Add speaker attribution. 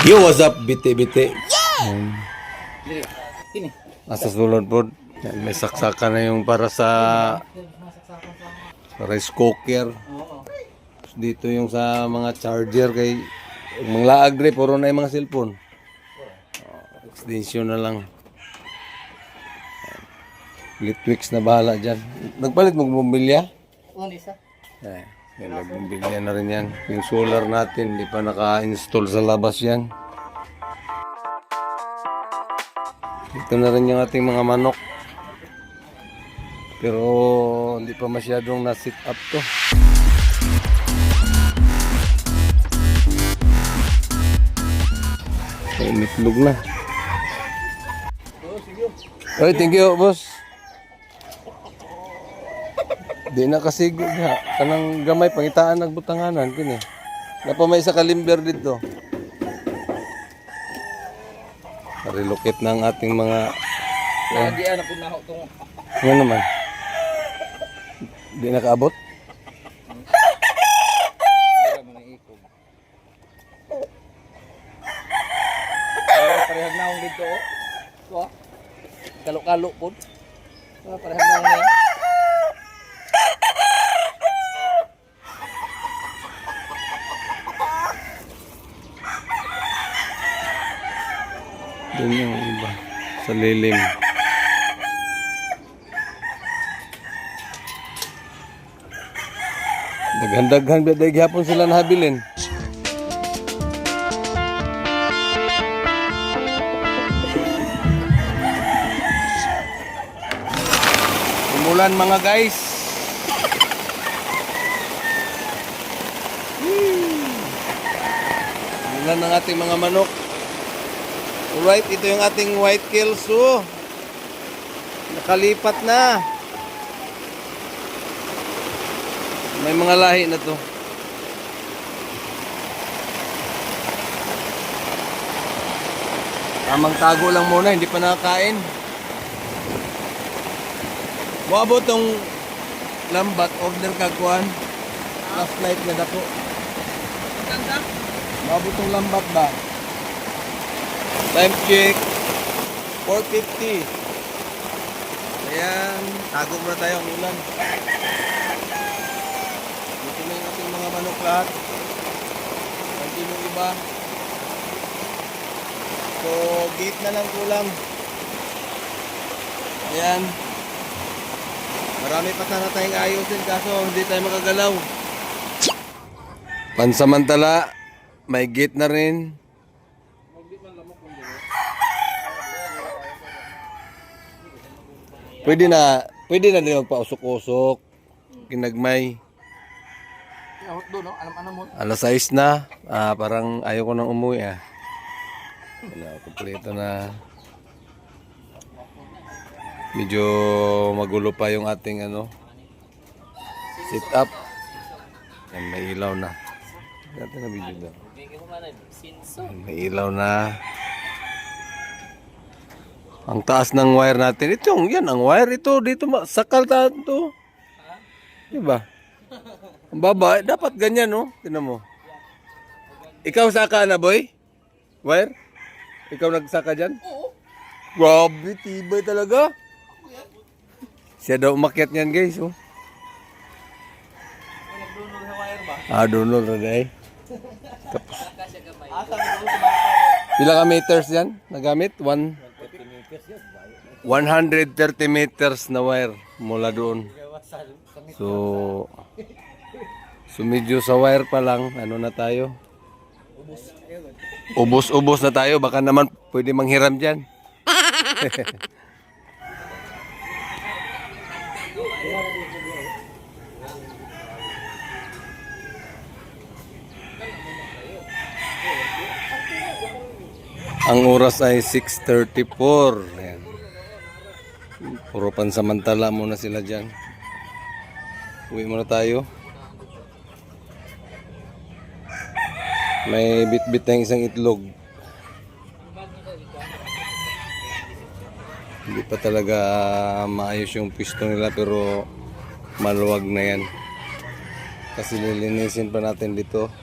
Speaker 1: Yo, what's up, biti-biti?
Speaker 2: Ini.
Speaker 1: Nasa sulod po. Yan, may saksakan na yung para sa rice cooker. Dito yung sa mga charger kay mga laag dre, puro na yung mga cellphone. Extension na lang. Litwix na bahala dyan. Nagpalit mo bumbilya?
Speaker 2: Isa.
Speaker 1: Nagbumbilya na rin yan. Yung solar natin, hindi pa naka-install sa labas yan. Ito na rin yung ating mga manok. Pero hindi pa masyadong na-sit up to. Ay, mitlog na. Ay, thank you, boss. Di na kasi kanang gamay pangitaan nagbutanganan kini. Napa may isa kalimber dito. Relocate na ang ating mga
Speaker 2: Lagi ana pud naho tong.
Speaker 1: ano naman. Di nakaabot.
Speaker 2: Dira man ang ikog. Parehag na akong dito. Wa. Kalo-kalo pud. Parehag na akong ni.
Speaker 1: Doon yung iba. Sa lilim. Daghan-daghan biday gihapon sila nahabilin. Umulan mga guys. Umulan ng ating mga manok. Alright, ito yung ating white kills. Oh. Nakalipat na. May mga lahi na to. Tamang tago lang muna, hindi pa nakakain. Wabo tong lambat, order kagkuhan. Last night na dako. Wabo tong lambat ba? Time check 4:50. Ayan, tago muna tayo ang ulan. Dito na yung ating mga manok lahat. Hindi mo iba. So, gate na lang kulang. Ayan. Marami pa sana tayong ayusin kaso hindi tayo makagalaw. Pansamantala, may gate na rin. Pwede na din magpausok-usok. Kinagmay.
Speaker 2: Do no, alam mo.
Speaker 1: Alas 6 na. Parang ayaw ko nang umuwi ah. Kompleto na. Medyo magulo pa yung ating sit up. Yan, may ilaw na. Natin na video daw. May ilaw na. Ang taas ng wire natin. Yan ang wire. Ito, dito, sakal tayo ito. Diba? Ang baba, dapat ganyan, no? Tingnan mo. Ikaw saka na, boy? Wire? Ikaw nagsaka dyan?
Speaker 2: Oo.
Speaker 1: Grabe, tibay talaga. Siya daw umakyat niyan, guys, oh.
Speaker 2: Nagdunol sa wire ba?
Speaker 1: Dunol na dahil. Tapos,
Speaker 2: Asa mo
Speaker 1: pila ka meters yan? Nagamit? 130 meters na wire mula doon. So medyo sa wire pa lang, ano na tayo? Ubos-ubos na tayo, baka naman pwede manghiram dyan. Ang oras ay 6:34. Ayan. Puro pansamantala muna sila dyan. Uwi muna tayo. May bit-bit na isang itlog. Hindi pa talaga maayos yung pisto nila pero maluwag na yan. Kasi lilinisin pa natin dito.